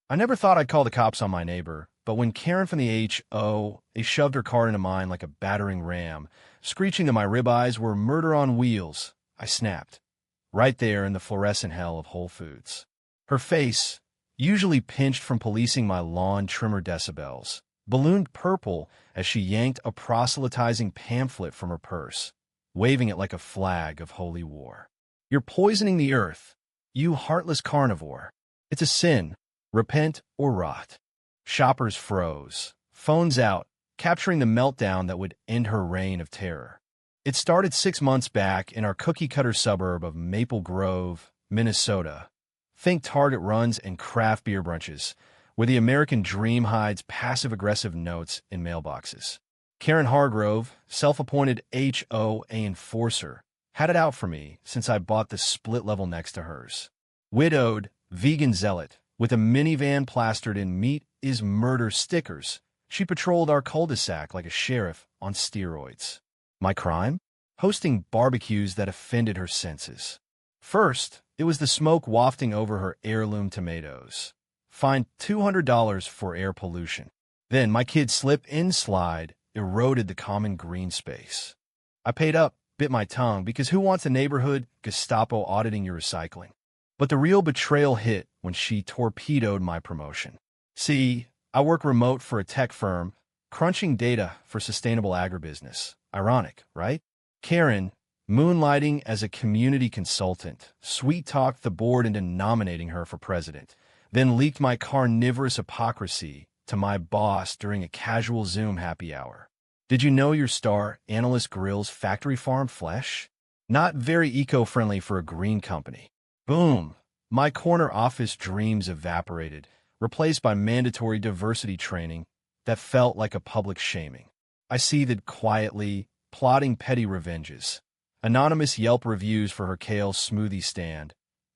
I never thought I'd call the cops on my neighbor, but when Karen from the HOA shoved her car into mine like a battering ram, screeching that my ribeyes were murder on wheels, I snapped. Right there in the fluorescent hell of Whole Foods. Her face, usually pinched from policing my lawn trimmer decibels, ballooned purple as she yanked a proselytizing pamphlet from her purse, waving it like a flag of holy war. You're poisoning the earth, you heartless carnivore. It's a sin. Repent or rot. Shoppers froze, phones out, capturing the meltdown that would end her reign of terror. It started 6 months back in our cookie-cutter suburb of Maple Grove, Minnesota. Think Target runs and craft beer brunches, where the American dream hides passive-aggressive notes in mailboxes. Karen Hargrove, self-appointed HOA enforcer, had it out for me since I bought the split level next to hers. Widowed, vegan zealot, with a minivan plastered in "Meat is Murder" stickers, she patrolled our cul-de-sac like a sheriff on steroids. My crime? Hosting barbecues that offended her senses. First, it was the smoke wafting over her heirloom tomatoes. Fined $200 for air pollution. Then my kid's slip-in slide eroded the common green space. I paid up, bit my tongue, because who wants a neighborhood Gestapo auditing your recycling? But the real betrayal hit when she torpedoed my promotion. See, I work remote for a tech firm, crunching data for sustainable agribusiness. Ironic, right? Karen, moonlighting as a community consultant, sweet-talked the board into nominating her for president, then leaked my carnivorous hypocrisy to my boss during a casual Zoom happy hour. Did you know your star analyst grills factory farm flesh? Not very eco-friendly for a green company. Boom! My corner office dreams evaporated, replaced by mandatory diversity training that felt like a public shaming. I seethed quietly, plotting petty revenges. Anonymous Yelp reviews for her kale smoothie stand.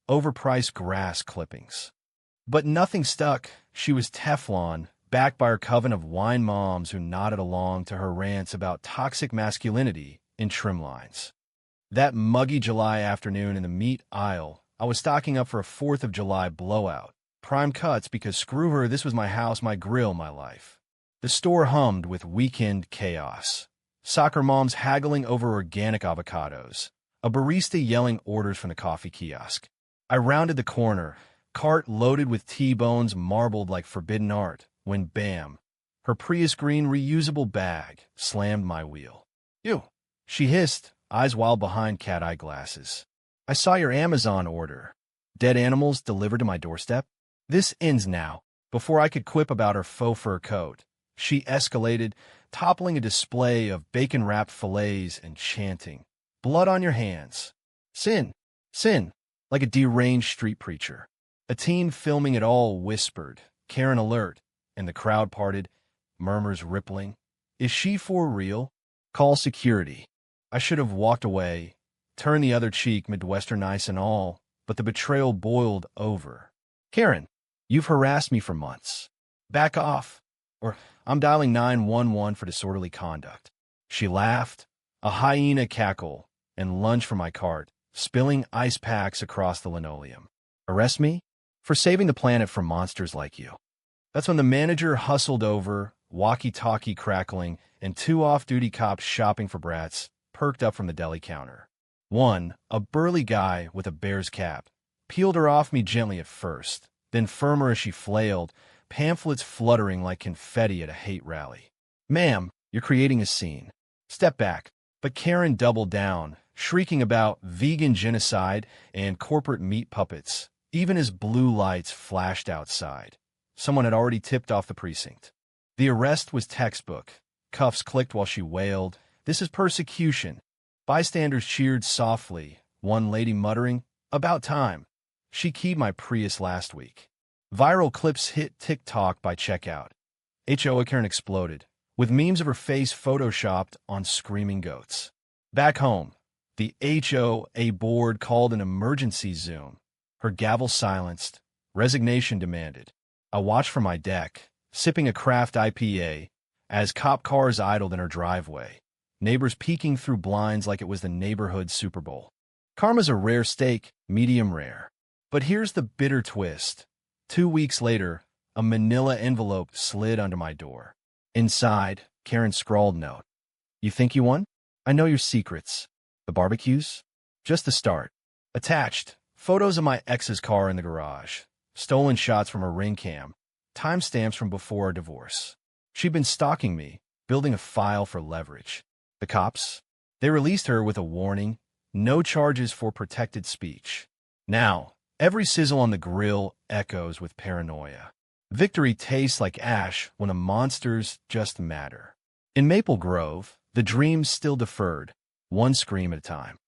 Overpriced grass clippings. But nothing stuck. She was Teflon, backed by her coven of wine moms who nodded along to her rants about toxic masculinity in trim lines. That muggy July afternoon in the meat aisle, I was stocking up for a 4th of July blowout. Prime cuts because screw her, this was my house, my grill, my life. The store hummed with weekend chaos. Soccer moms haggling over organic avocados. A barista yelling orders from the coffee kiosk. I rounded the corner, cart loaded with T-bones marbled like forbidden art, when bam, her Prius green reusable bag slammed my wheel. "Ew," she hissed, eyes wild behind cat-eye glasses. "I saw your Amazon order. Dead animals delivered to my doorstep?" This ends now. Before I could quip about her faux fur coat, she escalated, toppling a display of bacon-wrapped fillets and chanting, "Blood on your hands. Sin, sin," like a deranged street preacher. A teen filming it all whispered, "Karen alert," and the crowd parted, murmurs rippling. Is she for real? Call security. I should have walked away, turned the other cheek, Midwestern ice and all, but the betrayal boiled over. "Karen, you've harassed me for months. Back off, or I'm dialing 911 for disorderly conduct." She laughed, a hyena cackle, and lunged for my cart, spilling ice packs across the linoleum. Arrest me? For saving the planet from monsters like you. That's when the manager hustled over, walkie-talkie crackling, and 2 off-duty cops shopping for brats perked up from the deli counter. One, a burly guy with a bear's cap, peeled her off me gently at first, then firmer as she flailed, pamphlets fluttering like confetti at a hate rally. "Ma'am, you're creating a scene. Step back." But Karen doubled down, shrieking about vegan genocide and corporate meat puppets, even as blue lights flashed outside. Someone had already tipped off the precinct. The arrest was textbook. Cuffs clicked while she wailed, "This is persecution." Bystanders cheered softly, one lady muttering, "About time. She keyed my Prius last week." Viral clips hit TikTok by checkout. HOA Karen exploded, with memes of her face photoshopped on screaming goats. Back home, the HOA board called an emergency Zoom. Her gavel silenced, resignation demanded. I watched from my deck, sipping a craft IPA, as cop cars idled in her driveway, neighbors peeking through blinds like it was the neighborhood Super Bowl. Karma's a rare steak, medium rare. But here's the bitter twist. 2 weeks later, A manila envelope slid under my door. Inside, Karen scrawled note. You think you won? I know your secrets. The barbecues? Just the start. Attached, photos of my ex's car in the garage. Stolen shots from her ring cam. Timestamps from before our divorce. She'd been stalking me, building a file for leverage. The cops? They released her with a warning. No charges for protected speech. Now, every sizzle on the grill echoes with paranoia. Victory tastes like ash when the monsters just matter. In Maple Grove, the dreams still deferred, one scream at a time.